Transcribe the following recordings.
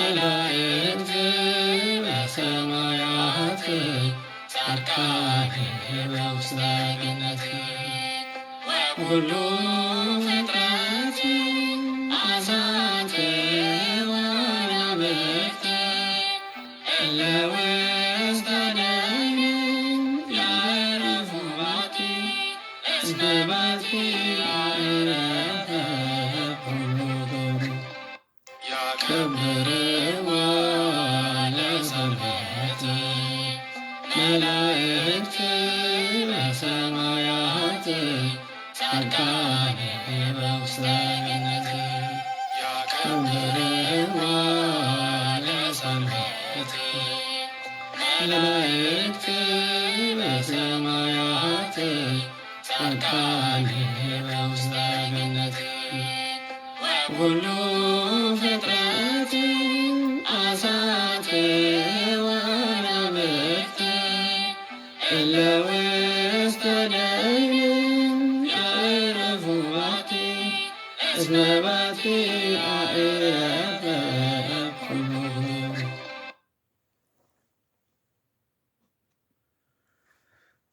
መላእክት በሰማያት ጻድቃን በውስተ ገነት ሁሉ ፍጥረት አሳት ወናብርት እለ ውስተ ደይን ያዕረፉ ባቲ እስመ ባቲ አዕረፈ ኩሉ ግብሩ ያከብርዋ ለሰንበት መላእክት በሰማያት ጻድቃን በውስተ ገነት ያከብርዋ ለሰንበት መላእክት በሰማያት ጻድቃን በውስተ ገነት ሁሉ ፍጥረት አሳት ወናብርት እለ ውስተ ደይን ያዕረፉ ባቲ እስመ ባቲ አዕረፈ ኩሉ ግብሩ።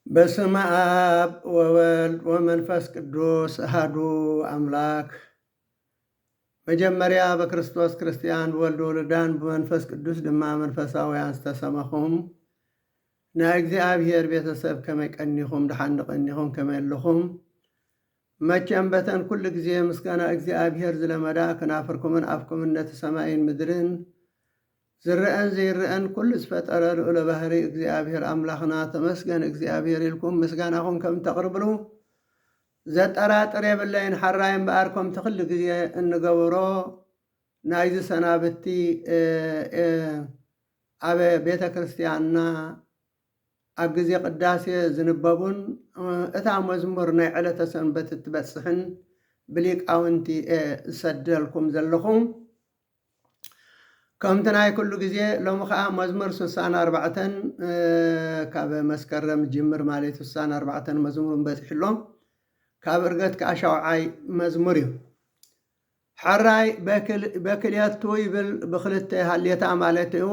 በስመ አብ ወወልድ ወመንፈስ ቅዱስ አሐዱ አምላክ። መጀመሪያ በክርስቶስ ክርስቲያን ብወልድ ወልዳን ብመንፈስ ቅዱስ ድማ መንፈሳውያን ዝተሰመኹም ናይ እግዚአብሔር ቤተሰብ ከመይ ቀኒኹም ድሓን ቀኒኹም ከመይ ኣለኹም? መቸም በተን ኩሉ ግዜ ምስጋና እግዚአብሔር ዝለመዳ ክናፍርኩምን ኣፍኩምን ነቲ ሰማይን ምድርን ዝርአን ዘይርአን ኩሉ ዝፈጠረ ልዑለ ባህሪ እግዚአብሔር ኣምላኽና ተመስገን እግዚአብሔር ኢልኩም ምስጋናኹም ከም ተቕርብሉ ዘጠራጥር የብለይን ሓራይ እምበኣር ከምቲ ኩሉ ግዜ እንገብሮ ናይዚ ሰናብቲ ኣብ ቤተ ክርስቲያንና ኣብ ግዜ ቅዳሴ ዝንበቡን እታ መዝሙር ናይ ዕለተ ሰንበት እትበፅሕን ብሊቃውንቲ ዝሰደልኩም ዘለኹም ከምቲ ናይ ኩሉ ግዜ ሎሚ ከዓ መዝሙር 64 ካብ መስከረም ጅምር ማለት 64 መዝሙር በፂሕሎም ካብ እርገት ከዓ 7ይ መዝሙር እዩ። ሓራይ በክልኤቱ ይብል ብክልተ ሃልየታ ማለት እዩ።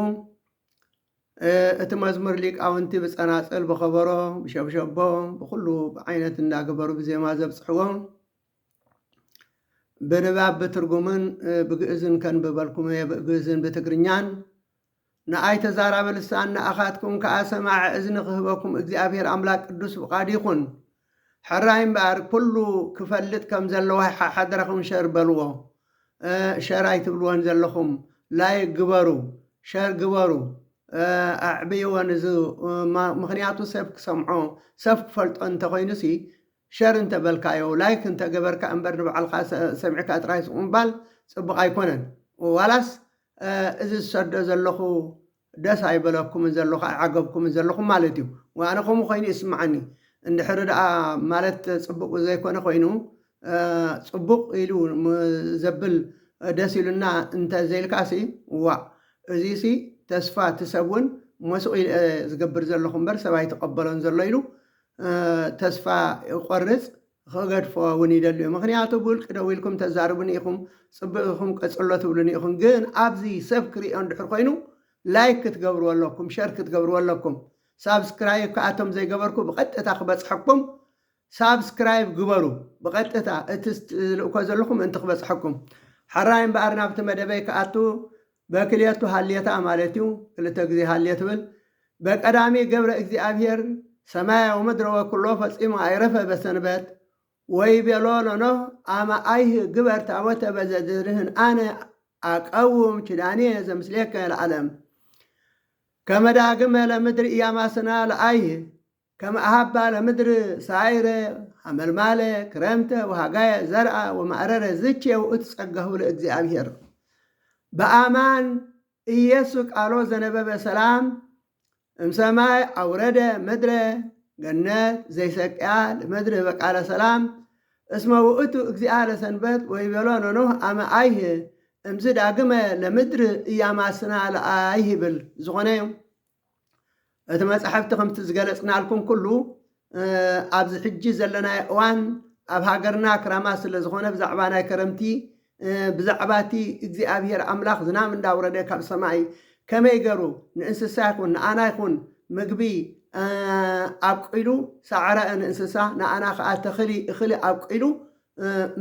እቲ መዝሙር ሊቃውንቲ ብፀናፅል ብኸበሮ ብሸብሸቦ ብኩሉ ዓይነት እንዳገበሩ ብዜማ ዘብፅሕዎ ብንባብ ብትርጉምን ብግእዝን ከንብበልኩም እየ ብግእዝን ብትግርኛን ንኣይ ተዛራበ ልሳን ንኣኻትኩም ከዓ ሰማዕ እዝኒ ክህበኩም እግዚአብሔር ኣምላክ ቅዱስ ፍቓድ ይኹን። ሓራይ እምበኣር ኩሉ ክፈልጥ ከም ዘለዋ ሓደረኹም ሸር በልዎ። ሸር ኣይትብልዎን ዘለኹም ላይ ግበሩ፣ ሸር ግበሩ፣ ኣዕብይዎን እዚ ምክንያቱ ሰብ ክሰምዖ ሰብ ክፈልጦ እንተኮይኑሲ ሸር እንተበልካዮ ላይክ እንተገበርካ እምበር ንባዕልካ ሰሚዕካ ጥራይ ስቁ ምባል ፅቡቅ ኣይኮነን። ዋላስ እዚ ዝሰዶ ዘለኹ ደስ ኣይበለኩምን ዘለኹ ኣይዓገብኩምን ዘለኹም ማለት እዩ። ዋነ ከምኡ ኮይኑ ይስማዓኒ እንድሕሪ ደኣ ማለት ፅቡቅ ዘይኮነ ኮይኑ ፅቡቅ ኢሉ ዘብል ደስ ኢሉና እንተዘይልካሲ ዋ እዚ ሲ ተስፋ ትሰውን መስኡ ዝገብር ዘለኹ እምበር ሰብ ኣይተቐበሎን ዘሎ ኢሉ ተስፋ ይቆርፅ ክገድፎ እውን ይደልዩ። ምክንያቱ ብውልቂ ደው ኢልኩም ተዛርቡን ኢኹም ፅቡቅ ኢኹም ቀፅሎ ትብሉን ኢኹም። ግን ኣብዚ ሰብ ክሪኦ እንድሕር ኮይኑ ላይክ ክትገብርዎ ኣለኩም፣ ሸር ክትገብርዎ ኣለኩም። ሳብስክራይብ ከኣቶም ዘይገበርኩ ብቐጥታ ክበፅሐኩም ሳብስክራይብ ግበሩ። ብቐጥታ እቲ ዝልእኮ ዘለኹም እንቲ ክበፅሐኩም። ሓራይ እምበኣር ናብቲ መደበይ ከኣቱ በክልኤቱ ሃልየታ ማለት እዩ። ክልተ ግዜ ሃልየ ትብል በቀዳሚ ገብረ እግዚአብሔር ሰማይ ወምድረ ወኩሎ ፈፂሙ ኣይረፈ በሰንበት ወይቤሎ ኖኖህ ኣመ ኣይህ ግበር ታቦተ በዘድርህን ኣነ ኣቀውም ኪዳንየ ዘምስሌከ ለዓለም ከመ ዳግመ ለምድሪ ኢያማስና ለኣይህ ከመ ኣሃባ ለምድሪ ሳይረ ሓመልማለ ክረምተ ወሃጋየ ዘርአ ወማዕረረ ዝቼ ውእቱ ጸጋሁ ለእግዚአብሔር በአማን ኢየሱ ቃሎ ዘነበበ ሰላም እምሰማይ አውረደ ምድረ ገነት ዘይሰቅያ ምድረ በቃለ ሰላም እስመ ውእቱ እግዚአ ለሰንበት ወይቤሎ ኖህ ኣመ ኣይህ እምዝ ዳግመ ለምድሪ እያማስና ለኣይህ ብል ዝኾነ እዩ። እቲ መፅሓፍቲ ከምቲ ዝገለፅናልኩም ኩሉ ኣብዚ ሕጂ ዘለና እዋን ኣብ ሃገርና ክራማ ስለ ዝኾነ ብዛዕባ ናይ ከረምቲ ብዛዕባቲ እግዚኣብሔር ኣምላኽ ዝናብ እንዳውረደ ካብ ሰማይ ከመይ ገሩ ንእንስሳ ይኹን ንኣና ይኹን ምግቢ ኣብቂሉ ሳዕረ ንእንስሳ ንኣና ከዓ ተኽሊ እኽሊ ኣብቂሉ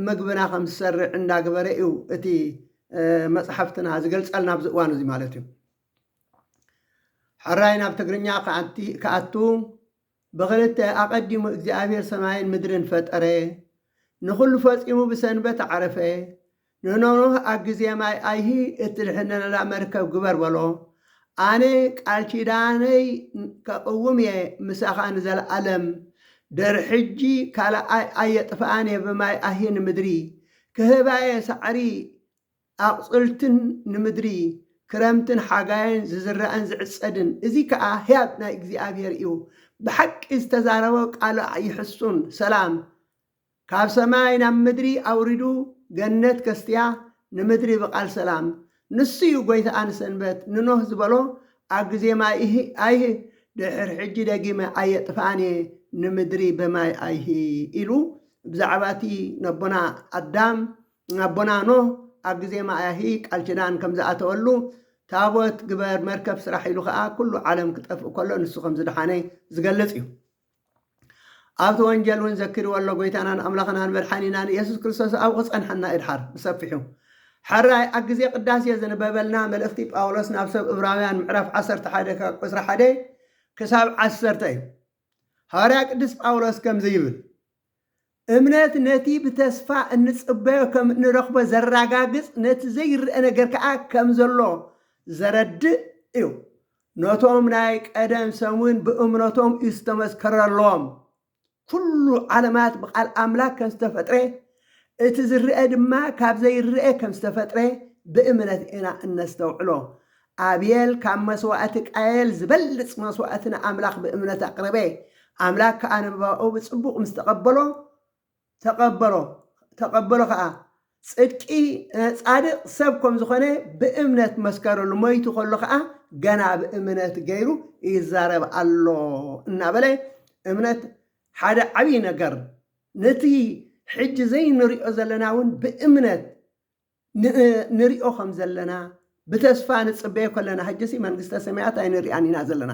ምግብና ከም ዝሰርዕ እንዳገበረ እዩ እቲ መፅሓፍትና ዝገልፀልና ኣብዚ እዋን እዚ ማለት እዩ። ሕራይ ናብ ትግርኛ ከኣቱ ብክልተ ኣቐዲሙ እግዚኣብሔር ሰማይን ምድርን ፈጠረ ንኩሉ ፈፂሙ ብሰንበት ዓረፈ ንኖህ ኣብ ግዜ ማይ ኣይሂ እትድሕነና መርከብ ግበር በሎ ኣነ ቃል ኪዳነይ ከቅውም እየ ምሳኻ ንዘለኣለም ድሕጂ ካልኣይ ኣየጥፍኣነ ብማይ ኣይሂ ንምድሪ ክህባየ ሳዕሪ ኣቕፅልትን ንምድሪ ክረምትን ሓጋይን ዝዝረአን ዝዕፀድን እዚ ከዓ ህያብ ናይ እግዚኣብሔር እዩ ብሓቂ ዝተዛረበ ቃል ይሕሱን ሰላም ካብ ሰማይ ናብ ምድሪ ኣውሪዱ ገነት ከስትያ ንምድሪ ብቃል ሰላም ንሱ እዩ ጎይታኣ ንሰንበት ንኖህ ዝበሎ ኣብ ግዜ ማይ ኣይሂ ድሕሪ ሕጂ ደጊመ ኣየጥፍኣነ ንምድሪ ብማይ ኣይሂ ኢሉ ብዛዕባ እቲ ነቦና ኣዳም ነቦና ኖህ ኣብ ግዜ ማይ ኣይሂ ቃል ኪዳን ከም ዝኣተወሉ ታቦት ግበር መርከብ ስራሕ ኢሉ ከዓ ኩሉ ዓለም ክጠፍእ ከሎ ንሱ ከም ዝድሓነ ዝገልጽ እዩ። ኣብቲ ወንጀል እውን ዘኪርዎ ኣሎ ጎይታናን ኣምላኽናን መድሓኒናን ኢየሱስ ክርስቶስ ኣብ ክፀንሐና ይድሓር ብሰፊሑ ሕራይ ኣብ ግዜ ቅዳሴ ዝነበበልና መልእኽቲ ጳውሎስ ናብ ሰብ ዕብራውያን ምዕራፍ 11 ካብ ቁፅሪ 1 ክሳብ 10 እዩ። ሐዋርያ ቅዱስ ጳውሎስ ከምዚ ይብል እምነት ነቲ ብተስፋ እንፅበዮ ከም እንረኽቦ ዘረጋግፅ ነቲ ዘይርአ ነገር ከዓ ከም ዘሎ ዘረድእ እዩ። ነቶም ናይ ቀደም ሰሙን ብእምነቶም እዩ ዝተመስከረሎም ኩሉ ዓለማት ብቃል ኣምላክ ከም ዝተፈጥረ እቲ ዝርአ ድማ ካብ ዘይርአ ከም ዝተፈጥረ ብእምነት ኢና እነስተውዕሎ ኣቤል ካብ መስዋዕቲ ቃየል ዝበልፅ መስዋዕቲ ንኣምላኽ ብእምነት ኣቅረበ ኣምላክ ከዓ ንባኡ ብፅቡቕ ምስ ተቐበሎ ከዓ ጽድቂ ጻድቕ ሰብ ከም ዝኾነ ብእምነት መስከረሉ ሞይቱ ከሎ ከዓ ገና ብእምነት ገይሩ ይዛረብ ኣሎ እናበለ እምነት ሓደ ዓብዪ ነገር ነቲ ሕጂ ዘይንሪኦ ዘለና እውን ብእምነት ንሪኦ ከም ዘለና ብተስፋ ንፅበዮ ከለና ሕጂሲ መንግስተ ሰማያት ኣይንሪአን ኢና ዘለና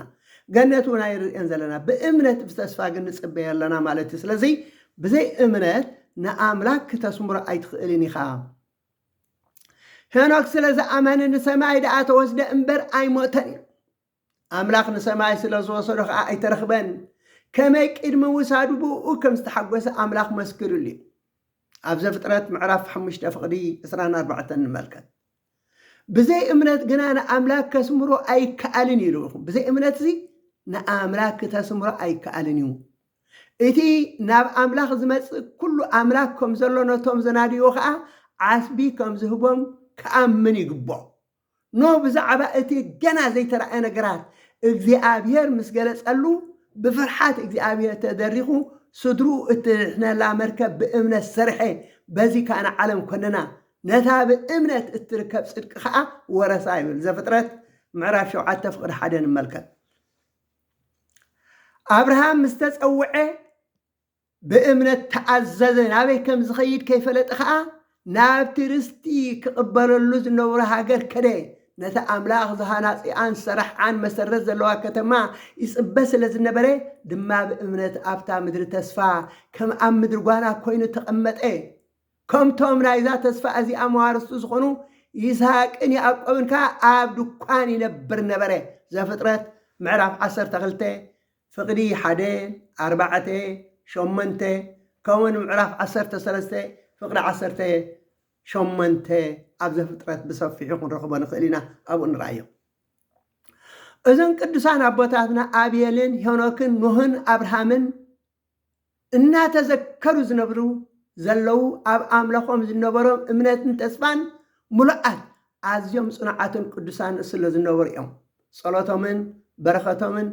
ገነት እውን ኣይንሪአን ዘለና ብእምነት ብተስፋ ግን ንፅበዮ ኣለና ማለት እዩ። ስለዚ ብዘይ እምነት ንኣምላክ ክተስምሮ ኣይትኽእልን ኢኻ። ሄኖክ ስለ ዝኣመነ ንሰማይ ደኣ ተወስደ እምበር ኣይሞተን እዩ። ኣምላኽ ንሰማይ ስለ ዝወሰዶ ከዓ ኣይተረኽበን ከመይ ቅድሚ ውሳዱ ብኡ ከም ዝተሓጎሰ ኣምላኽ መስክሩሉ እዩ። ኣብ ዘፍጥረት ምዕራፍ 5 ፍቕዲ 24 ንመልከት ብዘይ እምነት ግና ንኣምላክ ከስምሮ ኣይከኣልን ኢሉ ብዘይ እምነት እዚ ንኣምላክ ክተስምሮ ኣይከኣልን እዩ። እቲ ናብ ኣምላኽ ዝመፅእ ኩሉ ኣምላክ ከም ዘሎ ነቶም ዘናድዮ ከዓ ዓስቢ ከም ዝህቦም ከኣምን ይግብኦ። ኖ ብዛዕባ እቲ ገና ዘይተረኣየ ነገራት እግዚኣብሔር ምስ ገለጸሉ ብፍርሓት እግዚኣብሔር ተደሪኹ ስድሩ እትሕነላ መርከብ ብእምነት ሰርሐ በዚ ካነ ዓለም ኮነና ነታ ብእምነት እትርከብ ጽድቂ ከዓ ወረሳ ይብል። ዘፍጥረት ምዕራፍ 7 ፍቕዲ 1 ንመልከት ኣብርሃም ምስ ተፀውዐ ብእምነት ተኣዘዘ ናበይ ከም ዝኸይድ ከይፈለጥ ከዓ ናብቲ ርስቲ ክቕበለሉ ዝነበሮ ሃገር ከደ ነታ ኣምላኽ ዝሃናፂኣን ሰራሕዓን መሰረት ዘለዋ ከተማ ይፅበ ስለ ዝነበረ ድማ ብእምነት ኣብታ ምድሪ ተስፋ ከም ኣብ ምድሪ ጓና ኮይኑ ተቐመጠ። ከምቶም ናይዛ ተስፋ እዚኣ መዋርስቱ ዝኾኑ ይስሐቅን ያዕቆብን ከዓ ኣብ ድኳን ይነብር ነበረ። ዘፍጥረት ምዕራፍ 12 ፍቕዲ 1 4 8 ከምኡውን ምዕራፍ 13 ፍቕዲ 18 ኣብ ዘፍጥረት ብሰፊሑ ክንረኽቦ ንኽእል ኢና ኣብኡ ንረኣዮ። እዞም ቅዱሳን ኣቦታትና ኣቤልን ሄኖክን ኖህን ኣብርሃምን እናተዘከሩ ዝነብሩ ዘለው ኣብ ኣምለኾም ዝነበሮም እምነትን ተስፋን ሙሉኣት ኣዝዮም ጽኑዓትን ቅዱሳን ስለ ዝነበሩ እዮም። ጸሎቶምን በረኸቶምን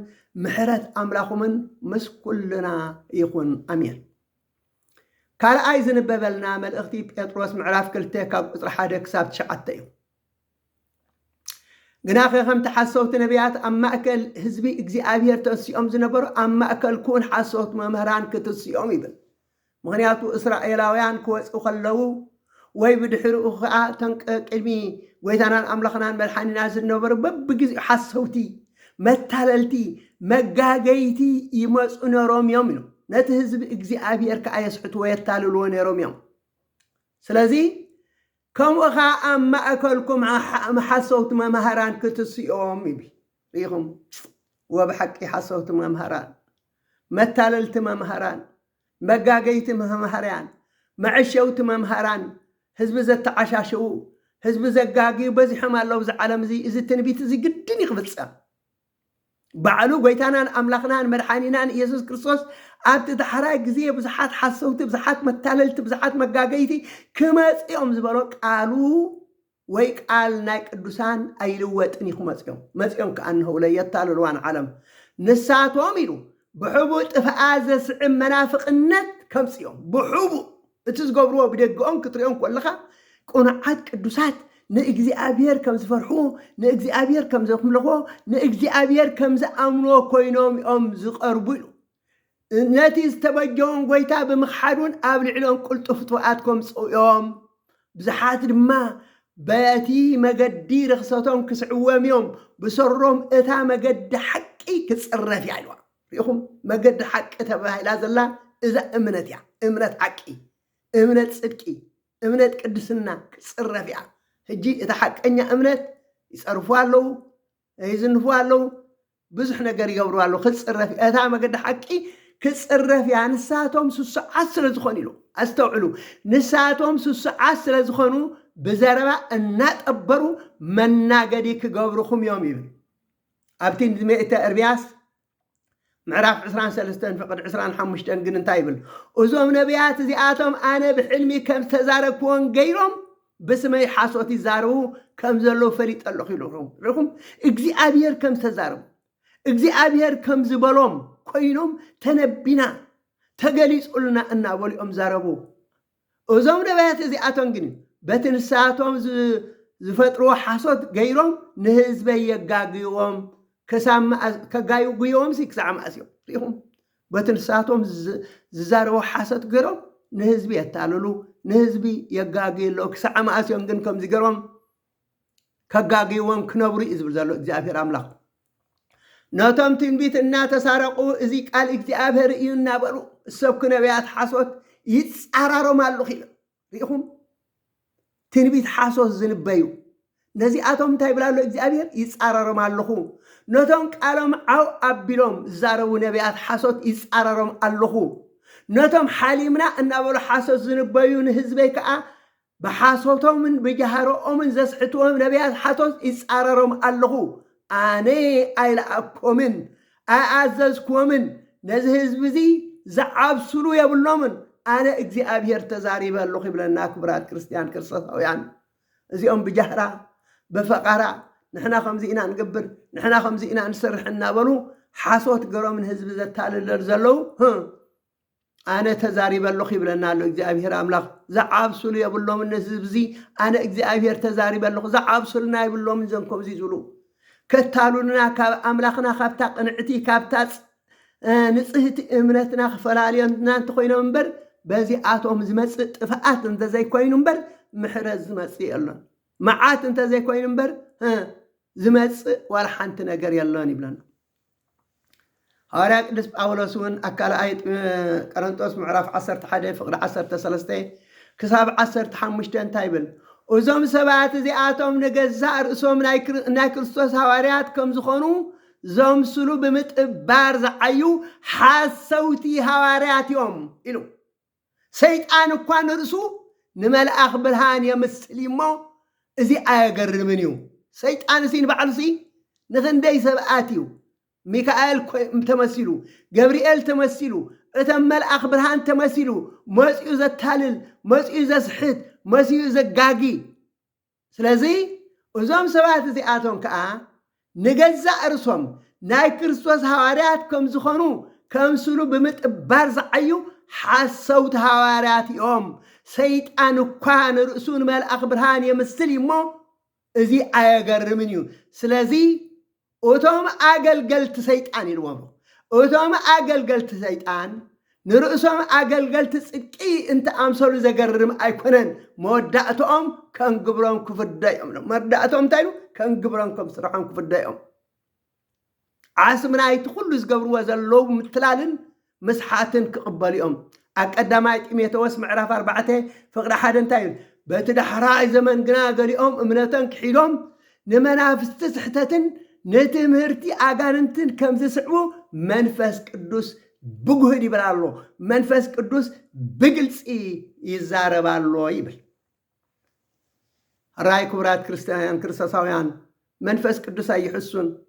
ምሕረት ኣምላኾምን ምስ ኩልና ይኹን ኣሜን። ካልኣይ ዝንበበልና መልእኽቲ ጴጥሮስ ምዕራፍ 2 ካብ ቁፅሪ 1 ክሳብ 9 እዩ። ግና ከምቲ ሓሰውቲ ነቢያት ኣብ ማእከል ህዝቢ እግዚኣብሔር ተሲኦም ዝነበሩ ኣብ ማእከል ኩን ሓሰውቲ መምህራን ክትስኦም ይብል። ምክንያቱ እስራኤላውያን ክወፁ ከለዉ ወይ ብድሕሪኡ ከዓ ቅድሚ ጎይታናን ኣምላኽናን መድሓኒና ዝነበሩ በብግዜኡ ሓሰውቲ መታለልቲ መጋገይቲ ይመፁ ነሮም እዮም ኢሉ ነቲ ህዝቢ እግዚኣብሔር ከዓ የስሕትዎ የታልልዎ ነሮም እዮም ስለዚ ከምኡ ከዓ ኣብ ማእከልኩም ሓሰውቲ መምሃራን ክትስኦም ይብል ሪኢኹም ወብሓቂ ሓሰውቲ መምሃራን መታለልቲ መምሃራን መጋገይቲ መምሃርያን መዕሸውቲ መምሃራን ህዝቢ ዘተዓሻሽው ህዝቢ ዘጋጊዩ በዚሖም ኣለዉ እዚ ዓለም እዚ ትንቢት እዚ ግድን ይኽፍፀም ባዕሉ ጎይታናን ኣምላኽናን መድሓኒናን ኢየሱስ ክርስቶስ ኣብቲ ዳሕራይ ግዜ ብዙሓት ሓሰውቲ ብዙሓት መታለልቲ ብዙሓት መጋገይቲ ክመፅኦም ዝበሎ ቃሉ ወይ ቃል ናይ ቅዱሳን ኣይልወጥን ኢኹ መፅኦም ከዓ እንህውለ የታልልዋን ዓለም ንሳቶም ኢሉ ብሕቡእ ጥፍኣት ዘስዕብ መናፍቕነት ከምፅኦም ብሕቡእ እቲ ዝገብርዎ ብደግኦም ክትሪኦም ከለኻ ቁኑዓት ቅዱሳት ንእግዚኣብሔር ከም ዝፈርሑ ንእግዚኣብሔር ከም ዘምልኽዎ ንእግዚኣብሔር ከም ዝኣምንዎ ኮይኖም እዮም ዝቐርቡ ኢሉ ነቲ ዝተበጀዎም ጎይታ ብምኽሓዱን ኣብ ልዕሊኦም ቅልጡፍ ጥፍኣት ከምፅኡ እዮም ብዙሓት ድማ በቲ መገዲ ርክሰቶም ክስዕዎም እዮም ብሰሮም እታ መገዲ ሓቂ ክፅረፍ እያ ኢልዋ ሪኢኹም መገዲ ሓቂ ተባሂላ ዘላ እዛ እምነት እያ እምነት ሓቂ እምነት ፅድቂ እምነት ቅድስና ክፅረፍ እያ ሕጂ እቲ ሓቀኛ እምነት ይፀርፉ ኣለዉ ይዝንፉ ኣለዉ ብዙሕ ነገር ይገብሩ ኣለዉ ክፅረፍ እታ መገዲ ሓቂ ክፅረፍ እያ ንሳቶም ስሱዓት ስለ ዝኾኑ ኢሉ ኣስተውዕሉ ንሳቶም ስሱዓት ስለ ዝኾኑ ብዘረባ እናጠበሩ መናገዲ ክገብርኹም እዮም ይብል ኣብቲ ምእተ ኤርምያስ ምዕራፍ 23 ፍቅድ 25 ግን እንታይ ይብል እዞም ነቢያት እዚኣቶም ኣነ ብሕልሚ ከም ዝተዛረብክዎን ገይሮም ብስመይ ሓሶት ይዛረቡ ከም ዘለዉ ፈሊጥ ኣለኹ ኢሉኹም ርኢኹም እግዚኣብሔር ከም ዝተዛረቡ እግዚኣብሔር ከም ዝበሎም ኮይኖም ተነቢና ተገሊጹልና እናበሊኦም ዛረቡ እዞም ነቢያት እዚኣቶም ግን በቲ ንሳቶም ዝፈጥርዎ ሓሶት ገይሮም ንህዝበይ የጋግይዎም ከጋይጉዮም ክሳዕ ማእስዮም ሪኢኹም በቲ ንሳቶም ዝዛረቦ ሓሶት ገይሮም ንህዝቢ የታልሉ ንህዝቢ የጋግይሎ ክሳዕ ማእስዮም ግን ከምዚ ገይሮም ከጋግይዎም ክነብሩ እዩ ዝብል ዘሎ እግዚኣብሔር ኣምላኽ ነቶም ትንቢት እናተሳረቁ እዚ ቃል እግዚኣብሔር እዩ እናበሉ እሰብኩ ነቢያት ሓሶት ይፃራሮም ኣለኹ ኢሉ ሪኢኹም ትንቢት ሓሶት ዝንበዩ ነዚኣቶም እንታይ ይብላሎ እግዚኣብሔር ይፃራሮም ኣለኹ ነቶም ቃሎም ዓው ኣቢሎም ዝዛረቡ ነቢያት ሓሶት ይፃራሮም ኣለኹ ነቶም ሓሊምና እናበሉ ሓሶት ዝንበዩ ንህዝበይ ከዓ ብሓሶቶምን ብጃሃሮኦምን ዘስሕትዎም ነቢያት ሓሶት ይፃረሮም ኣለኹ ኣነ ኣይለኣኮምን ኣይኣዘዝክዎምን ነዚ ህዝቢ እዚ ዝዓብስሉ የብሎምን ኣነ እግዚኣብሔር ተዛሪበ ኣለኹ ይብለና ክቡራት ክርስቲያን ክርስቶሳውያን እዚኦም ብጃህራ ብፈቃራ ንሕና ከምዚ ኢና ንገብር ንሕና ከምዚ ኢና ንሰርሕ እናበሉ ሓሶት ገሮም ንህዝቢ ዘታልለር ዘለው ኣነ ተዛሪበ ኣለኹ ይብለና ኣሎ እግዚኣብሔር ኣምላኽ ዝዓብስሉ የብሎምን ነዚ ህዝቢ እዚ ኣነ እግዚኣብሔር ተዛሪበ ኣለኹ ዝዓብስሉና የብሎምን እዞም ከምዚ ዝብሉ ከታሉልና ካብ ኣምላኽና ካብታ ቅንዕቲ ካብታ ንጽህቲ እምነትና ክፈላለዮና እንተኮይኖም እምበር በዚኣቶም ዝመፅእ ጥፍኣት እንተዘይኮይኑ እምበር ምሕረት ዝመፅእ የሎን መዓት እንተዘይኮይኑ እምበር ዝመፅእ ዋላ ሓንቲ ነገር የሎን ይብለና ሐዋርያ ቅዱስ ጳውሎስ እውን ኣካልኣይ ቆሮንጦስ ምዕራፍ 11 ፍቅዲ 13 ክሳብ 15 እንታይ ይብል እዞም ሰባት እዚኣቶም ንገዛእ ርእሶም ናይ ክርስቶስ ሃዋርያት ከም ዝኾኑ ዘምስሉ ብምጥባር ዝዓዩ ሓሰውቲ ሃዋርያት እዮም ኢሉ ሰይጣን እኳ ንርእሱ ንመልኣኽ ብርሃን የምስል እሞ እዚ ኣየገርምን እዩ ሰይጣን እዚ ንባዕሉ ሲ ንኽንደይ ሰብኣት እዩ ሚካኤል ተመሲሉ ገብርኤል ተመሲሉ እተም መልኣኽ ብርሃን ተመሲሉ መፂኡ ዘታልል መፂኡ ዘስሕት መሲኡ ዘጋጊ ስለዚ እዞም ሰባት እዚኣቶም ከዓ ንገዛእ ርእሶም ናይ ክርስቶስ ሃዋርያት ከም ዝኾኑ ከምስሉ ብምጥባር ዝዓዩ ሓሰውቲ ሃዋርያት እዮም ሰይጣን እኳ ንርእሱ ንመልኣኽ ብርሃን የምስል እሞ እዚ ኣየገርምን እዩ ስለዚ እቶም ኣገልገልቲ ሰይጣን ኢልዎም እቶም ኣገልገልቲ ሰይጣን نرؤسهم أقل تسقي أنت أمثال زجرم أيقونن مودعتهم كان قبرهم كفر دايم مودعتهم تايلو كان قبرهم كم صراحهم كفر دايم عاصمنا يتخلوا زجبروا زلوا متلالن مسحاتن كقباليهم أقدمات إميتوس معرف أربعته فقد حدا تايل بتدحراء زمن قنا قاليهم أمنتن كحيلهم نمنافس تسحتتن نتمهرتي أقارنتن كم تسعو منفس قدوس بجهد يبلالو منفس قدوس بجلس يزاربالو يبل راي كبرات كريستيان كريستوساويان منفس قدوس يحسون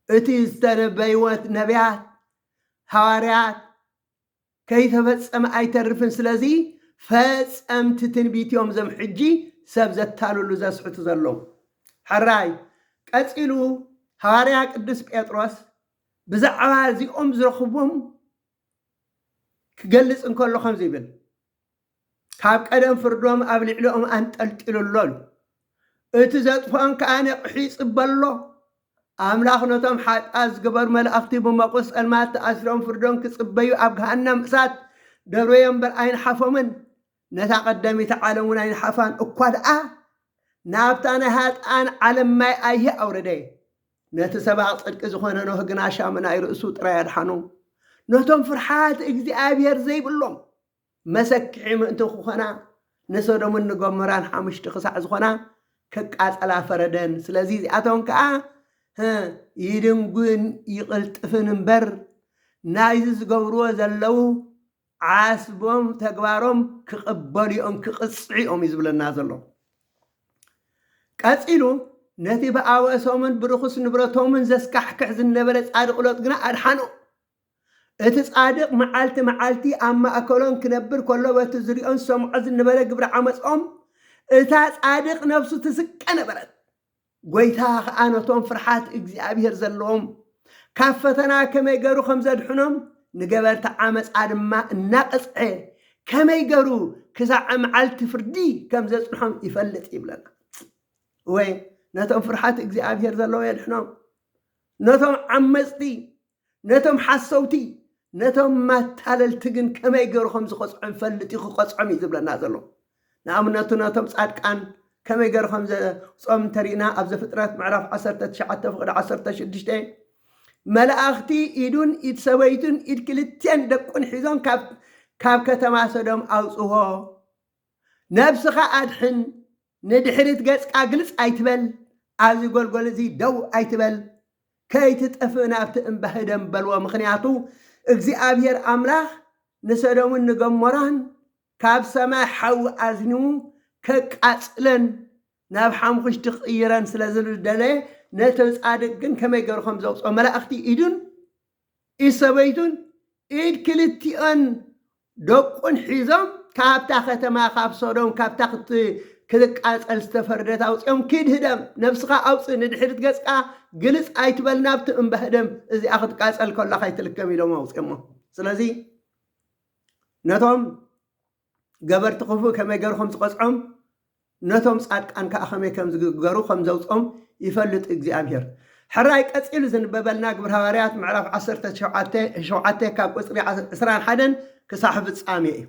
اتي استنبيوت نبيات حواريات كيف فتصم ايترفن سلازي فتصم تتنبيت يوم زم حجي سبزت تالو لزا سحوت زلو حراي قصيلو حواريا قدوس بيطرس بزعبا زيኦም ዝረኽቦም ክገልጽ እንከሎ ከምዚ ይብል ካብ ቀደም ፍርዶም ኣብ ልዕሊኦም አንጠልጥሉሎ እቲ ዘጥፎን ከኣነ ቅሒጽ በሎ ኣምላኽ ነቶም ሓጣት ዝገበሩ መላእኽቲ ብመቁስ ጸልማት ተኣሲሮም ፍርዶም ክጽበዩ ኣብ ገሃነም እሳት ደብሮዮም በር ኣይንሓፎምን ነታ ቀዳሚት ዓለም እውን ኣይንሓፋን እኳ ደኣ ናብታ ናይ ሃጣን ዓለም ማይ ኣይሄ ኣውረደ ነቲ ሰባቕ ጽድቂ ዝኾነ ኖህ ግን ኣሻምና ይርእሱ ጥራይ ኣድሓኑ ነቶም ፍርሓት እግዚኣብሔር ዘይብሎም መሰክሒ ምእንቲ ክኾና ንሶዶምን ንጎሞራን ሓሙሽቲ ክሳዕ ዝኾና ከቃጸላ ፈረደን ስለዚ እዚኣቶም ከዓ ይድንጉን ይቕልጥፍን እምበር ናይዚ ዝገብርዎ ዘለው ዓስቦም ተግባሮም ክቕበልዮም ክቕጽዕዮም እዩ ዝብለና ዘሎ ቀጺሉ ነቲ ብኣወሶምን ብርኹስ ንብረቶምን ዘስካሕክሕ ዝነበረ ጻድቕ ሎጥ ግና ኣድሓኖ እቲ ጻድቕ መዓልቲ ኣብ ማእከሎም ክነብር ከሎ በቲ ዝሪኦን ሰምዖ ዝነበረ ግብሪ ዓመፆም እታ ጻድቕ ነፍሱ ትስቀ ነበረት ጎይታ ከዓ ነቶም ፍርሓት እግዚኣብሔር ዘለዎም ካብ ፈተና ከመይ ገይሩ ከም ዘድሕኖም ንገበርቲ ዓመፃ ድማ እናቐፅዐ ከመይ ገይሩ ክሳዕ መዓልቲ ፍርዲ ከም ዘፅንሖም ይፈልጥ ይብለና ወይ ነቶም ፍርሓት እግዚኣብሔር ዘለዎ የድሕኖም ነቶም ዓመፅቲ ነቶም ሓሰውቲ ነቶም ማታለልቲ ግን ከመይ ገይሩ ከም ዝቆፅዖም ፈልጥ ክቆፅዖም እዩ ዝብለና ዘሎ ንኣብነቱ ነቶም ጻድቃን ከመይ ገይሩ ከም ዘቆፅዖም እንተሪእና ኣብ ዘፍጥረት ምዕራፍ 19 ፍቅዲ 16 መላእኽቲ ኢዱን ኢድ ሰበይቱን ኢድ ክልቴን ደቁን ሒዞም ካብ ከተማ ሰዶም ኣውፅሆ ነብስኻ ኣድሕን ንድሕሪት ገጽካ ግልጽ ኣይትበል ኣብዚ ጎልጎል እዚ ደው ኣይትበል ከይትጠፍእ ናብቲ እምባህደም በልዎ ምክንያቱ እግዚኣብሔር ኣምላኽ ንሰዶምን ንገሞራን ካብ ሰማይ ሓዊ ኣዝኒው ከቃጽለን ናብ ሓሙኽሽቲ ክቕይረን ስለ ዝደለየ ነቲ ጻድቕ ግን ከመይ ገይሩ ከም ዘውፅኦ መላእኽቲ ኢዱን ኢድ ሰበይቱን ኢድ ክልቲኦን ደቁን ሒዞም ካብታ ከተማ ካብ ሶዶም ካብታ ክትቃጸል ዝተፈረደት ኣውፅኦም ክድህደም ነብስኻ ኣውፅእ ንድሕሪት ገጽካ ግልጽ ኣይትበል ናብቲ እምባህደም እዚኣ ክትቃጸል ከላኻ ይትልከም ኢሎም ኣውፅኦሞ ስለዚ ነቶም ገበርቲ ክፉእ ከመይ ገይሩ ከም ዝቆፅዖም ነቶም ጻድቃን ከዓ ከመይ ከም ዝገሩ ከም ዘውፅኦም ይፈልጥ እግዚኣብሔር ሕራይ ቀፂሉ ዝንበበልና ግብረ ሐዋርያት ምዕራፍ 17 ካብ ቁፅሪ 21 ክሳዕ ፍጻሜ እዩ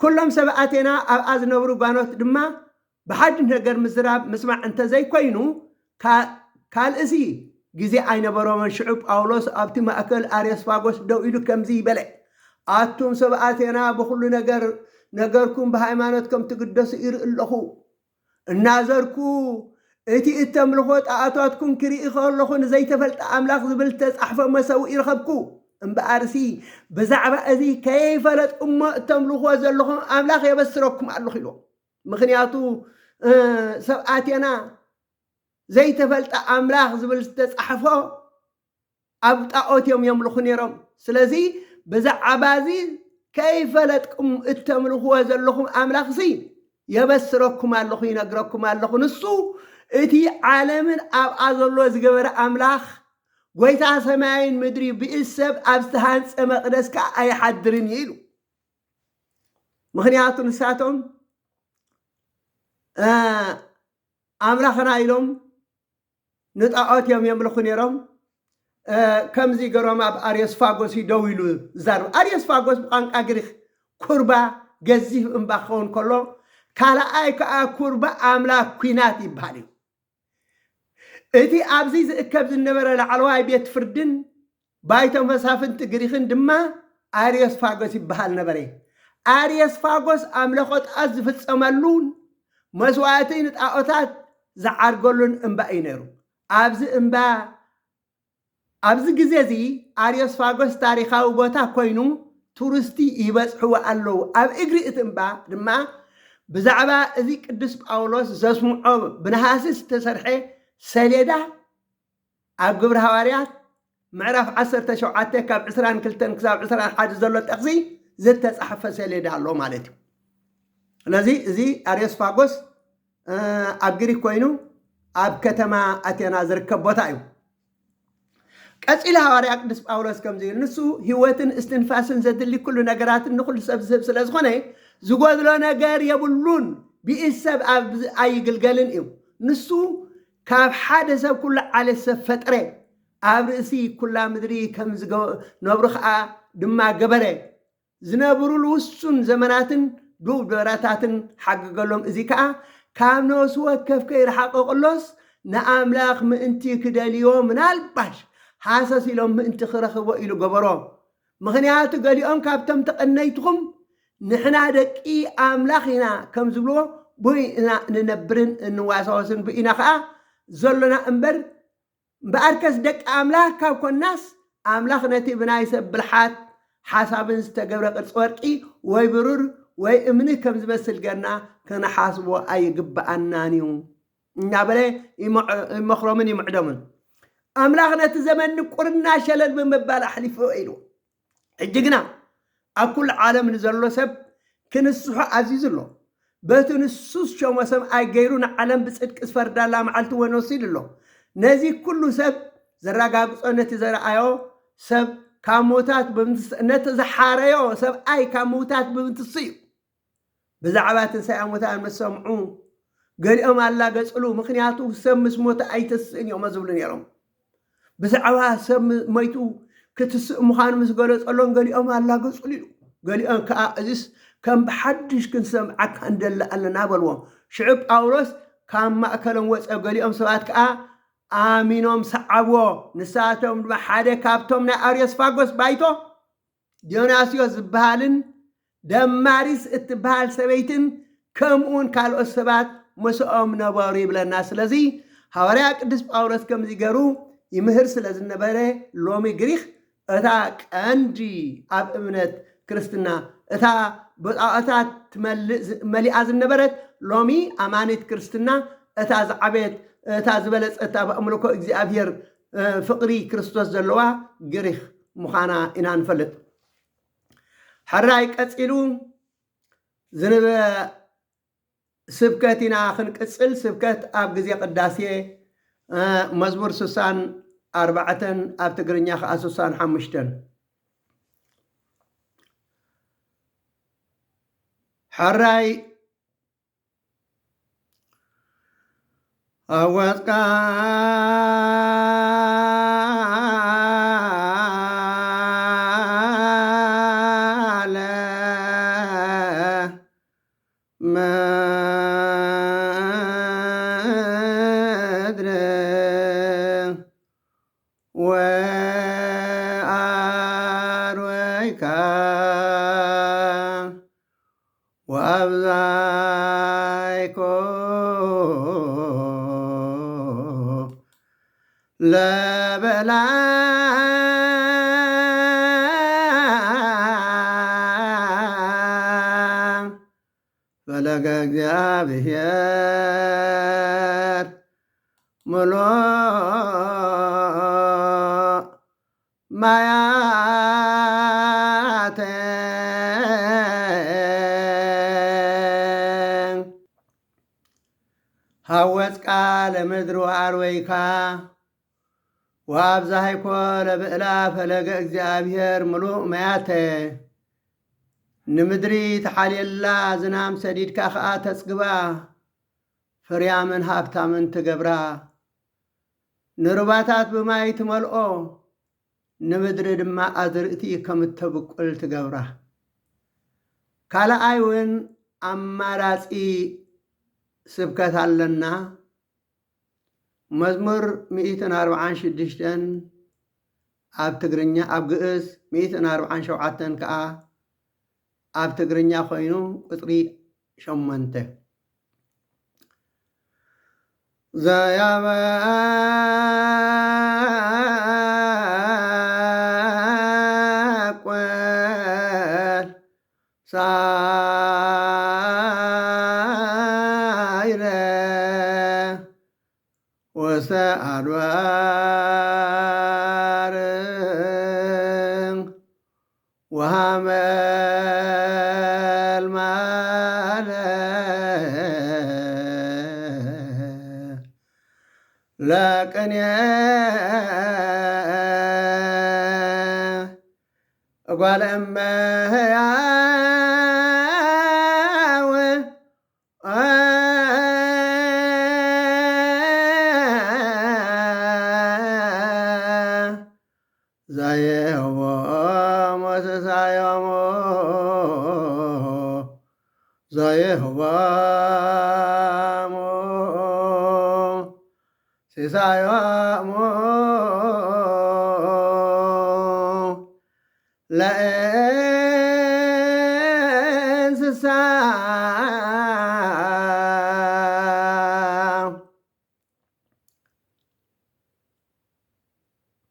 ኩሎም ሰብኣቴና ኣብኣ ዝነብሩ ጓኖት ድማ ብሓድሽ ነገር ምዝራብ ምስማዕ እንተዘይኮይኑ ካልእሲ ግዜ ኣይነበሮምን ሽዑ ጳውሎስ ኣብቲ ማእከል አርዮስፋጎስ ደው ኢሉ ከምዚ ይበለ ኣቱም ሰብኣቴና ብኩሉ ነገርኩም ብሃይማኖትኩም ትግደሱ ይርኢ ኣለኹ እናዘርኩ እቲ እተምልኾ ጣዖታትኩም ክርኢ ከለኹ ንዘይተፈልጠ ኣምላኽ ዝብል ተጻሕፈ መሰውኢ ይረኸብኩ እምበኣርሲ ብዛዕባ እዚ ከይፈለጥኩሞ እተምልኾ ዘለኹም ኣምላኽ የበስረኩም ኣለኹ ኢሎ ምክንያቱ ሰብኣቴና ዘይተፈልጠ ኣምላኽ ዝብል ዝተጻሕፎ ኣብ ጣዖት እዮም የምልኹ ነይሮም ስለዚ ብዛዕባ እዚ ከይፈለጥኩም እተምልኽዎ ዘለኹም ኣምላኽ ሲ የበስረኩም ኣለኹ ይነግረኩም ኣለኹ ንሱ እቲ ዓለምን ኣብኣ ዘሎ ዝገበረ ኣምላኽ ጎይታ ሰማይን ምድሪ ብእሰብ ኣብ ዝተሃንፀ መቕደስ ከዓ ኣይሓድርን ኢሉ ምክንያቱ ንሳቶም ኣምላኽና ኢሎም ንጣዖት እዮም የምልኹ ነይሮም ከምዚ ገሮም ኣብ ኣርዮስፋጎስ ደው ኢሉ ዛርብ ኣርዮስፋጎስ ብቋንቋ ግሪክ ኩርባ ገዚፍ እምባ ክኸውን ከሎ ካልኣይ ከዓ ኩርባ ኣምላክ ኩናት ይበሃል እዩ እቲ ኣብዚ ዝእከብ ዝነበረ ላዕለዋይ ቤት ፍርድን ባይቶም መሳፍንቲ ግሪክን ድማ ኣርዮስፋጎስ ይበሃል ነበረ ኣርዮስፋጎስ ኣምልኾ ጣዖት ዝፍፀመሉን መስዋዕቲ ንጣዖታት ዝዓርገሉን እምባ እዩ ነይሩ ኣብዚ እምባ ኣብዚ ግዜ እዚ ኣርዮስፋጎስ ታሪካዊ ቦታ ኮይኑ ቱሪስቲ ይበፅሕዎ ኣለዉ ኣብ እግሪ እቲ እምባ ድማ ብዛዕባ እዚ ቅዱስ ጳውሎስ ዘስምዖ ብነሃሲ ዝተሰርሐ ሰሌዳ ኣብ ግብረ ሃዋርያት ምዕራፍ 17 ካብ 22 ክሳብ 21 ዘሎ ጠቕሲ ዝተፃሕፈ ሰሌዳ ኣሎ ማለት እዩ ስለዚ እዚ ኣርዮስፋጎስ ኣብ ግሪክ ኮይኑ ኣብ ከተማ ኣቴና ዝርከብ ቦታ እዩ ቀፂል ሃዋርያ ቅዱስ ጳውሎስ ከምዚ ኢሉ ንሱ ህይወትን እስትንፋስን ዘድሊ ኩሉ ነገራትን ንኩሉ ሰብ ዝህብ ስለ ዝኾነ ዝጎድሎ ነገር የብሉን ብኢድ ሰብ ኣይግልገልን እዩ ንሱ ካብ ሓደ ሰብ ኩሉ ዓለት ሰብ ፈጥረ ኣብ ርእሲ ኩላ ምድሪ ከም ዝነብሩ ከዓ ድማ ገበረ ዝነብሩሉ ውሱን ዘመናትን ዱብ ደበራታትን ሓገገሎም እዚ ከዓ ካብ ነብሱ ወከፍ ከይረሓቆ ቅሎስ ንኣምላኽ ምእንቲ ክደልዮ ምናልባሽ ሓሰስ ኢሎም ምእንቲ ክረኽቦ ኢሉ ገበሮ ምክንያቱ ገሊኦም ካብቶም ተቐነይትኹም ንሕና ደቂ ኣምላኽ ኢና ከም ዝብልዎ ብኢና ንነብርን እንዋሳወስን ብኢና ከዓ ዘሎና እምበር በኣርከስ ደቂ ኣምላኽ ካብ ኮናስ ኣምላኽ ነቲ ብናይ ሰብ ብልሓት ሓሳብን ዝተገብረ ቅርፂ ወርቂ ወይ ብሩር ወይ እምኒ ከም ዝመስል ገርና ከነሓስቦ ኣይግባኣናን እዩ እናበለ ይመክሮምን ይምዕዶምን ኣምላኽ ነቲ ዘመን ቁርና ሸለል ብምባል ኣሕሊፉ ኢሉ ሕጂ ግና ኣብ ኩሉ ዓለም ንዘሎ ሰብ ክንስሖ ኣዚዙ ኣሎ በቲ ንሱስ ሸሞ ሰብኣይ ገይሩ ንዓለም ብፅድቂ ዝፈርዳላ መዓልቲ ወንወሲድ ኣሎ ነዚ ኩሉ ሰብ ዘረጋግፆ ነቲ ዘረኣዮ ሰብ ካብ ሞታት ነቲ ዝሓረዮ ሰብኣይ ካብ ሞታት ብምትስ እዩ ብዛዕባ ትንሳኤ ሙታን ምስ ሰምዑ ገሊኦም ኣላገፅሉ ምክንያቱ ሰብ ምስ ሞተ ኣይተስእን እዮም ዝብሉ ነይሮም ብዛዕባ ሰብ ሞይቱ ክትስእ ምዃኑ ምስ ገለፀሎን ገሊኦም ኣላገፅሉ እዩ ገሊኦም ከዓ እዚስ ከም ብሓድሽ ክንሰምዓካ እንደለ ኣለና በልዎም ሽዑ ጳውሎስ ካብ ማእከሎም ወፀ ገሊኦም ሰባት ከዓ ኣሚኖም ሰዓብዎ ንሳቶም ድማ ሓደ ካብቶም ናይ ኣርዮስፋጎስ ባይቶ ዲዮናስዮስ ዝበሃልን ደማሪስ እትበሃል ሰበይትን ከምኡውን ካልኦት ሰባት ምስኦም ነበሩ ይብለና ስለዚ ሃዋርያ ቅዱስ ጳውሎስ ከምዚ ገይሩ ይምህር ስለ ዝነበረ ሎሚ ግሪክ እታ ቀንዲ ኣብ እምነት ክርስትና እታ ብጣዖታት መሊኣ ዝነበረት ሎሚ ኣማኒት ክርስትና እታ ዝዓበየት እታ ዝበለፀት ኣብ ኣምልኮ እግዚኣብሔር ፍቅሪ ክርስቶስ ዘለዋ ግሪክ ምዃና ኢና ንፈልጥ ሓራይ ቀፂሉ ዝንበ ስብከት ኢና ክንቅፅል ስብከት ኣብ ግዜ ቅዳሴ መዝሙር 64 ኣብ ትግርኛ ከዓ 65 ሓራይ ኣወፅቃ ለበላ ፈለገ እግዚአብሔር ምሎ ማያተ ሃወፅቃ ለምድሪ ወዓርወይካ ወአብዛይኮ ለብዕላ ፈለገ እግዚአብሔር ምሉእ መያተ ንምድሪ ተሓልየላ ዝናም ሰዲድካ ከዓ ተጽግባ ፍርያምን ሃብታምን ትገብራ ንሩባታት ብማይ ትመልኦ ንምድሪ ድማ ኣዝርእቲ ከም እተብቁል ትገብራ። ካልኣይ እውን ኣማራፂ ስብከት ኣለና። መዝሙር 146 ኣብ ትግርኛ ኣብ ግዕዝ 147 ከዓ ኣብ ትግርኛ ኮይኑ ቁጥሪ 8 ዘያበቆል ሳይረ ወሰአድባር ወሃመልማለ ለቅኔ እጓለ እመሕያው ዘየህቦሙ ሲሳዮሙ ዘየህቦሙ ሲሳዮሙ ለእንስሳ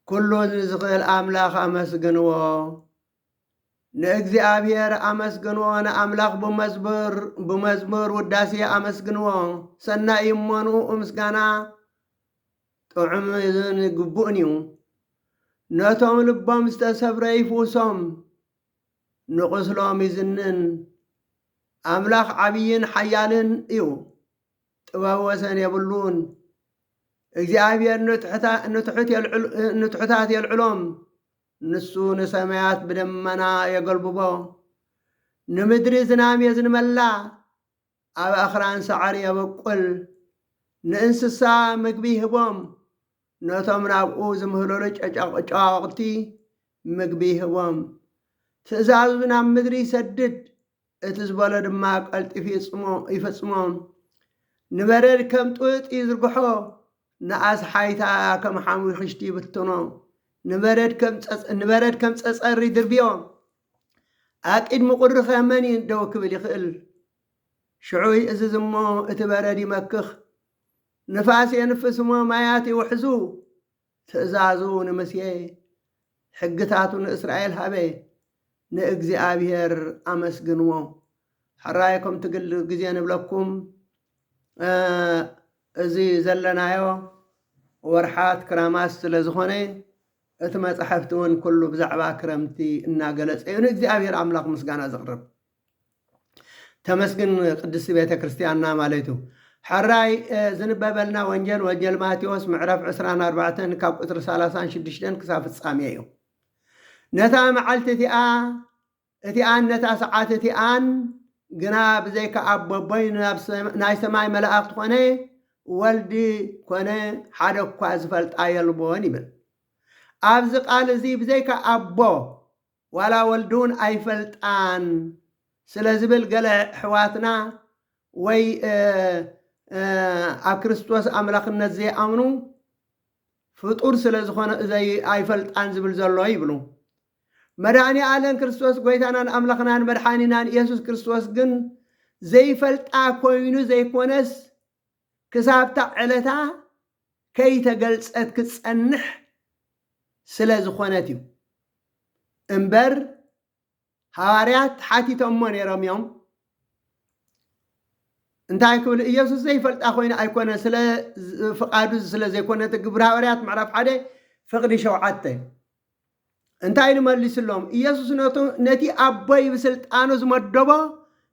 ኩሉ ዝኽእል ኣምላኽ ኣመስግንዎ። ንእግዚኣብሔር ኣመስግንዎ። ንኣምላኽ ብመዝሙር ውዳሴ ኣመስግንዎ። ሰናይ እዩ እሞ ንኡ ምስጋና ጥዑም ግቡእን እዩ። ነቶም ልቦም ዝተሰብረ ይፍውሶም፣ ንቁስሎም ይዝንን። ኣምላኽ ዓብይን ሓያልን እዩ፣ ጥበብ ወሰን የብሉን። እግዚአብሔር ንትሑታት የልዕሎም፣ ንሱ ንሰማያት ብደመና የገልብቦ። ንምድሪ ዝናም የዝንመላ፣ ኣብ ኣኽራን ሳዕሪ የበቁል። ንእንስሳ ምግቢ ይህቦም፣ ነቶም ናብኡ ዝምህለሉ ጨዋቕቲ ምግቢ ይህቦም። ትእዛዙ ናብ ምድሪ ይሰድድ፣ እቲ ዝበሎ ድማ ቀልጢፉ ይፈጽሞም። ንበረድ ከም ጡጥ ይዝርግሖ፣ ንኣስሓይታ ከም ሓሙይ ክሽቲ ይብትኖ። ንበረድ ከም ጸጸሪ ድርብዮ፣ ኣቂድሚ ቁሪ ኸመን ደው ክብል ይኽእል። ሽዑይ እዚ ዝሞ እቲ በረድ ይመክኽ፣ ንፋስ የንፍስ እሞ ማያት ይውሕዙ። ትእዛዙ ንሙሴ ሕግታቱ ንእስራኤል ሃበ፣ ንእግዚኣብሔር ኣመስግንዎ። ሕራይኩም ትግል ግዜ ንብለኩም እዚ ዘለናዮ ወርሓት ክራማት ስለ ዝኾነ እቲ መፅሓፍቲ እውን ኩሉ ብዛዕባ ክረምቲ እናገለፀ እዩ። ንእግዚኣብሔር ኣምላኽ ምስጋና ዘቕርብ ተመስግን ቅድስቲ ቤተ ክርስቲያንና ማለት እዩ። ሕራይ ዝንበበልና ወንጌል ማቴዎስ ምዕራፍ 24 ካብ ቁጥሪ 36 ክሳብ ፍጻሜ እዩ። ነታ መዓልቲ እቲኣን ነታ ሰዓት እቲኣን ግና ብዘይካ ኣቦቦይ ናይ ሰማይ መላእኽቲ ኮነ ወልዲ ኮነ ሓደ እኳ ዝፈልጣ የልቦን ይብል። ኣብዚ ቃል እዚ ብዘይካ ኣቦ ዋላ ወልዲ እውን ኣይፈልጣን ስለ ዝብል ገለ ኣሕዋትና ወይ ኣብ ክርስቶስ ኣምላኽነት ዘይኣምኑ ፍጡር ስለ ዝኾነ እዘይ ኣይፈልጣን ዝብል ዘሎ ይብሉ። መድኃኒ ዓለም ክርስቶስ ጎይታናን ኣምላኽናን መድኃኒናን ኢየሱስ ክርስቶስ ግን ዘይፈልጣ ኮይኑ ዘይኮነስ ክሳብታ ዕለታ ከይተገልጸት ክጸንሕ ስለ ዝኾነት እዩ እምበር ሐዋርያት ሓቲቶሞ ነይሮም እዮም። እንታይ ክብል ኢየሱስ ዘይፈልጣ ኮይኑ ኣይኮነ ስለ ፍቃዱ ስለ ዘይኮነት ግብረ ሐዋርያት ምዕራፍ 1 ፍቅዲ 7 እንታይ ንመልስሎም ኢየሱስ ነቲ ኣቦይ ብስልጣኑ ዝመደቦ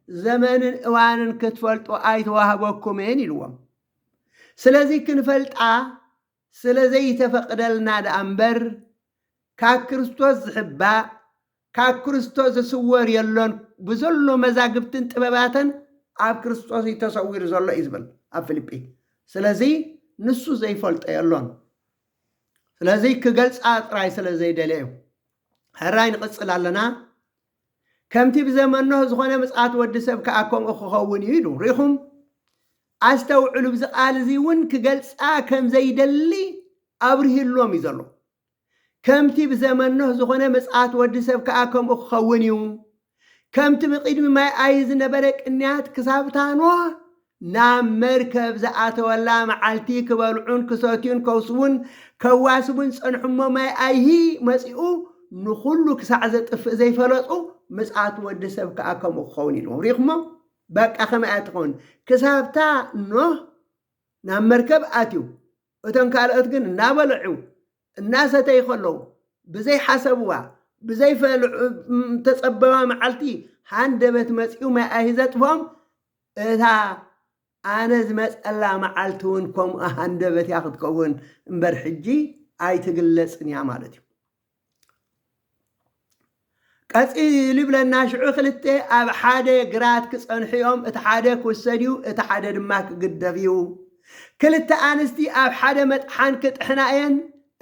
ዘመንን እዋንን ክትፈልጡ ኣይተዋህበኩምን ኢልዎም። ስለዚ ክንፈልጣ ስለዘይተፈቅደልና ደኣ እምበር ካብ ክርስቶስ ዝሕባእ ካብ ክርስቶስ ዝስወር የሎን ብዘሎ መዛግብትን ጥበባትን ኣብ ክርስቶስ ይተሰዊር ዘሎ እዩ ዝብል ኣብ ፊልጵ። ስለዚ ንሱ ዘይፈልጦ የሎን ስለዚህ ክገልጽ ጥራይ ስለዘይ ደልዩ ሕራይ ንቅጽል ኣለና ከምቲ ብዘመኖ ዝኾነ ምጽኣት ወዲ ሰብ ከኣኮም ክኸውን እዩ ኢሉ ሪኹም ኣስተውዕሉ ብዚ ቃል እዚ እውን ክገልጻ ከም ዘይደሊ ኣብርሂሎም እዩ ዘሎ ከምቲ ብዘመኖ ዝኾነ ምጽኣት ወዲ ሰብ ከኣኮም ክኸውን እዩ ከምቲ ብቅድሚ ማይ ኣይ ዝነበረ ቅንያት ክሳብታ ኖህ ናብ መርከብ ዝኣተወላ መዓልቲ ክበልዑን ክሰትዩን ከውስቡን ከዋስቡን ፀንሑሞ ማይ ኣይሂ መፂኡ ንኩሉ ክሳዕ ዘጥፍእ ዘይፈለጡ ምጽኣት ወዲ ሰብ ከኣከም ክኸውን ኢሉ ሪኹሞ በቃ ከመይ ኣትኸውን ክሳብታ ኖህ ናብ መርከብ ኣትዩ እቶም ካልኦት ግን እናበልዑ እናሰተይ ከለዉ ብዘይ ሓሰብዋ ብዘይ ተጸበባ መዓልቲ ሃንደበት መፂኡ ማይ ኣይሂ ዘጥፎም እታ ኣነ ዝመፀላ መዓልቲ እውን ከምኡ ሃንደበት እያ ክትከውን እምበር ሕጂ ኣይትግለፅን እያ ማለት እዩ ቀፂሉ ይብለና ሽዑ ክልተ ኣብ ሓደ ግራት ክፀንሑ እዮም እቲ ሓደ ክውሰድ እዩ እቲ ሓደ ድማ ክግደፍ እዩ ክልተ ኣንስቲ ኣብ ሓደ መጥሓን ክጥሕና እየን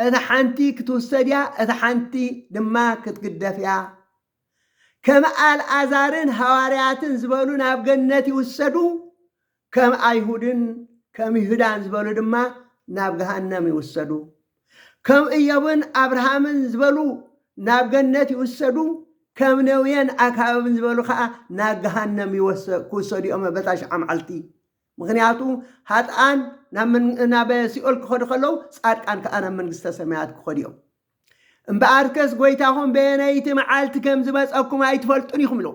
እታ ሓንቲ ክትውሰድ እያ እታ ሓንቲ ድማ ክትግደፍ እያ ከም ኣልዓዛርን ሃዋርያትን ዝበሉ ናብ ገነት ይውሰዱ ከም ኣይሁድን ከም ይሁዳን ዝበሉ ድማ ናብ ገሃነም ይውሰዱ ከም ኢዮብን አብርሃምን ዝበሉ ናብ ገነት ይውሰዱ ከም ነውየን ኣካብን ዝበሉ ከዓ ናብ ገሃነም ይውሰዱ እዮም በታሽ ዓመልቲ ምክንያቱ ሃጣን ናብ ሲኦል ክኸዱ ከለው ጻድቃን ከዓ ናብ መንግስተ ሰማያት ክኸዱ እዮም እምበኣርከስ ጎይታኹም በየነይቲ መዓልቲ ከም ዝመፀኩም ኣይትፈልጡን ኢኹም ኢሎ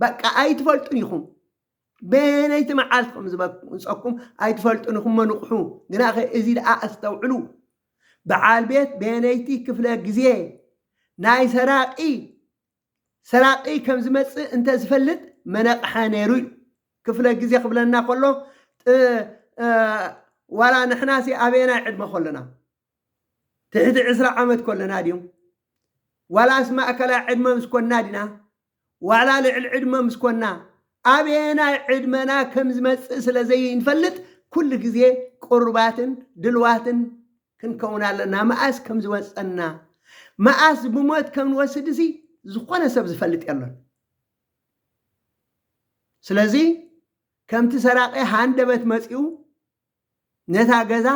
በቃ ኣይትፈልጡን ኢኹም በየነይቲ መዓልቲ ከም ዝመፀኩም ኣይትፈልጡን ኢኹም መንቑሑ ግና እዚ ደኣ ኣስተውዕሉ በዓል ቤት በየነይቲ ክፍለ ግዜ ናይ ሰራቂ ከም ዝመፅእ እንተ ዝፈልጥ መነቕሓ ነይሩ ክፍለ ግዜ ክብለና ከሎ ዋላ ንሕናሲ ኣበየና ዕድመ ከለና ትሕቲ 20 ዓመት ከለና ድዮም ዋላስ ማእከላይ ዕድመ ምስኮና ዲና ዋላ ልዕሊ ዕድመ ምስኮና ኣበየና ዕድመና ከም ዝመፅእ ስለዘይ ንፈልጥ ኩሉ ግዜ ቁርባትን ድልዋትን ክንከውን ኣለና መዓስ ከም ዝወፀና መዓስ ብሞት ከም ንወስድ ሲ ዝኾነ ሰብ ዝፈልጥ የለን ስለዚ ከምቲ ሰራቂ ሃንደበት መፂኡ ነታ ገዛ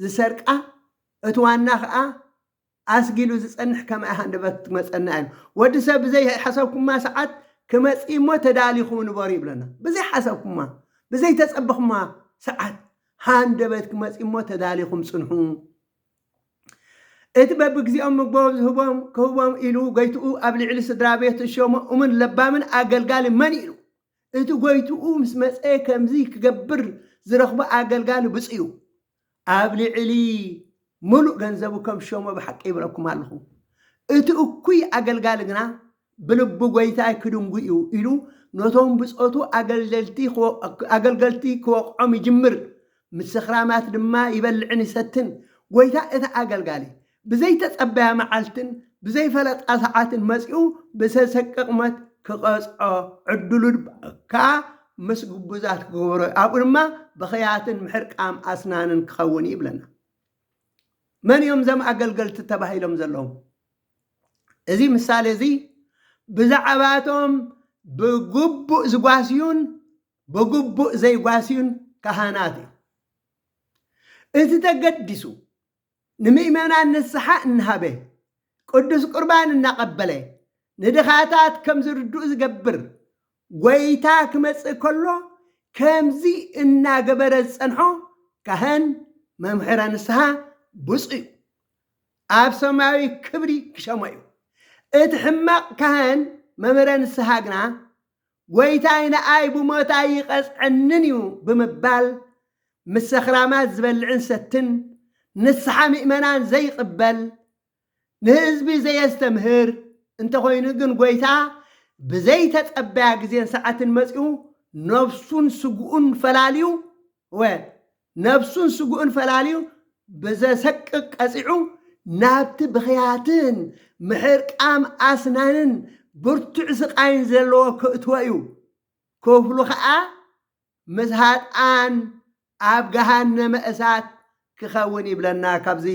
ዝሰርቃ እቲ ዋና ከዓ ኣስጊሉ ዝፀንሕ ከመይ ሃንደበት መፀና እዩ ወዲ ሰብ ብዘይ ሓሰብኩማ ሰዓት ክመፂ እሞ ተዳሊኹም ንበሩ ይብለና ብዘይ ሓሰብኩማ ብዘይ ተፀበኹማ ሰዓት ሃንደበት ክመፂ እሞ ተዳሊኹም ፅንሑ እቲ በብግዚኦም ምግቦም ዝህቦም ክህቦም ኢሉ ጎይትኡ ኣብ ልዕሊ ስድራ ቤት ሸሞኡምን ለባምን ኣገልጋሊ መን ኢሉ እቲ ጎይትኡ ምስ መፀ ከምዚ ክገብር ዝረኽቦ ኣገልጋሊ ብፅዩ ኣብ ልዕሊ ሙሉእ ገንዘቡ ከም ሸሞ ብሓቂ ይብለኩም ኣለኹ እቲ እኩይ ኣገልጋሊ ግና ብልቡ ጎይታይ ክድንጉ እዩ ኢሉ ነቶም ብፆቱ ኣገልገልቲ ክወቅዖም ይጅምር ምስኽራማት ድማ ይበልዕን ይሰትን ጎይታ እቲ ኣገልጋሊ ብዘይ ተፀበያ መዓልትን ብዘይ ፈለጣ ሰዓትን መፂኡ ብሰሰቀቕመት ክቐፅዖ ዕድሉ ከዓ ምስ ግቡዛት ክገብሮ ኣብኡ ድማ ብኽያትን ምሕርቃም ኣስናንን ክኸውን ይብለና መን እዮም ዘም ኣገልገልቲ ተባሂሎም ዘለዎም እዚ ምሳሌ እዚ ብዛዕባቶም ብግቡእ ዝጓስዩን ብግቡእ ዘይጓስዩን ካህናት እዩ እቲ ተገዲሱ ንምእመናን ንስሓ እንሃበ ቅዱስ ቁርባን እናቐበለ ንድኻታት ከም ዝርድኡ ዝገብር ጎይታ ክመፅእ ከሎ ከምዚ እናገበረ ዝፀንሖ ካህን መምሕረ ንስሓ ብፁዕ ኣብ ሰማያዊ ክብሪ ክሸሞ እዩ እቲ ሕማቕ ካህን መምሕረ ንስሓ ግና ጎይታይ ንኣይ ብሞታ ይቐፅዐንን እዩ ብምባል ምስ ሰኽራማት ዝበልዕን ሰትን ንስሓ ምእመናን ዘይቕበል ንህዝቢ ዘየስተምህር እንተኾይኑ ግን ጎይታ ብዘይ ተፀበያ ግዜን ሰዓትን መፂኡ ነፍሱን ስጉኡን ፈላልዩ ብዘሰቅቕ ቀፂዑ ናብቲ ብኽያትን ምሕርቃም ኣስናንን ብርቱዕ ስቃይን ዘለዎ ክእትወ እዩ ክፍሉ ከዓ ምስ ሃጣን ኣብ ገሃነመ እሳት ክኸውን ይብለና ካብዚ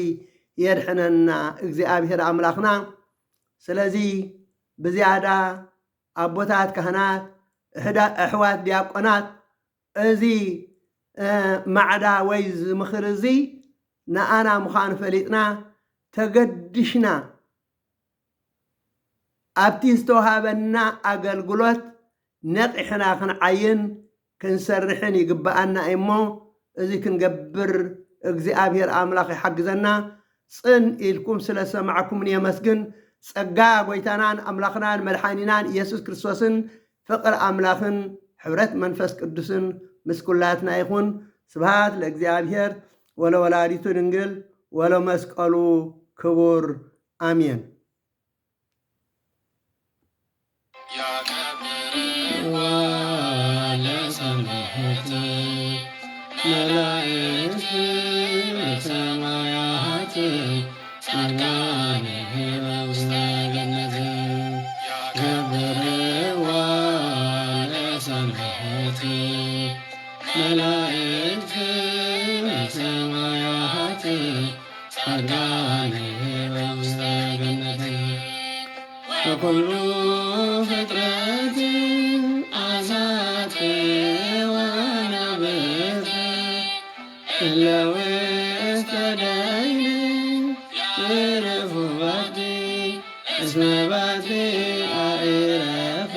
የድሕነና እግዚአብሔር አምላኽና። ስለዚ ብዝያዳ ኣቦታት ካህናት፣ ኣሕዋት ዲያቆናት እዚ ማዕዳ ወይ ዝምኽር እዚ ንኣና ምዃኑ ፈሊጥና ተገዲሽና ኣብቲ ዝተዋሃበና ኣገልግሎት ነቂሕና ክንዓይን ክንሰርሕን ይግባአና እሞ እዚ ክንገብር እግዚአብሔር ኣምላኽ ይሓግዘና። ጽን ኢልኩም ስለ ሰማዕኩምን የመስግን። ጸጋ ጎይታናን ኣምላኽናን መድሓኒናን ኢየሱስ ክርስቶስን ፍቕሪ ኣምላኽን ሕብረት መንፈስ ቅዱስን ምስ ኩላትና ይኹን። ስብሃት ለእግዚአብሔር ወለወላዲቱ ድንግል ወለመስቀሉ ክቡር አሜን። መላእክት ሰማያት ጻድቃን በውስተ ገነት ገብርዋ ለሰንበት መላእክት ሰማያት ጻድቃን በውስተ ገነት ወኩሉ ፍጥረት አሳት ለውስተ ደይን ይርፉ ባቲ እስመ ባቲ አእረፈ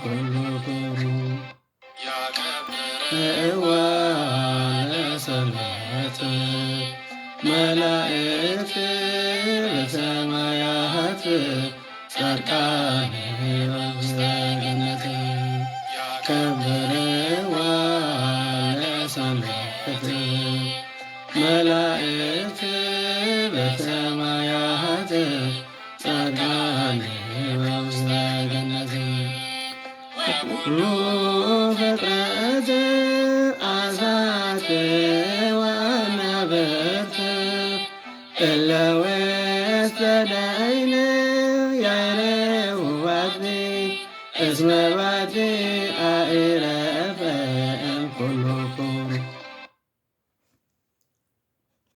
ኩሉ ክብሩ እዋ ለሰንበት መላእክት በሰማያት ጻድቃን በውስተ ገነት ከበረዋ ለሰንበት መላእክት በሰማያት ጻድቃን በውስተ ገነት ሁሉ ፍጥረት አሳት ወአናብርት እለ ውስተ ደይን ይርፉ ባቲ እስመ ባቲ አእረፈ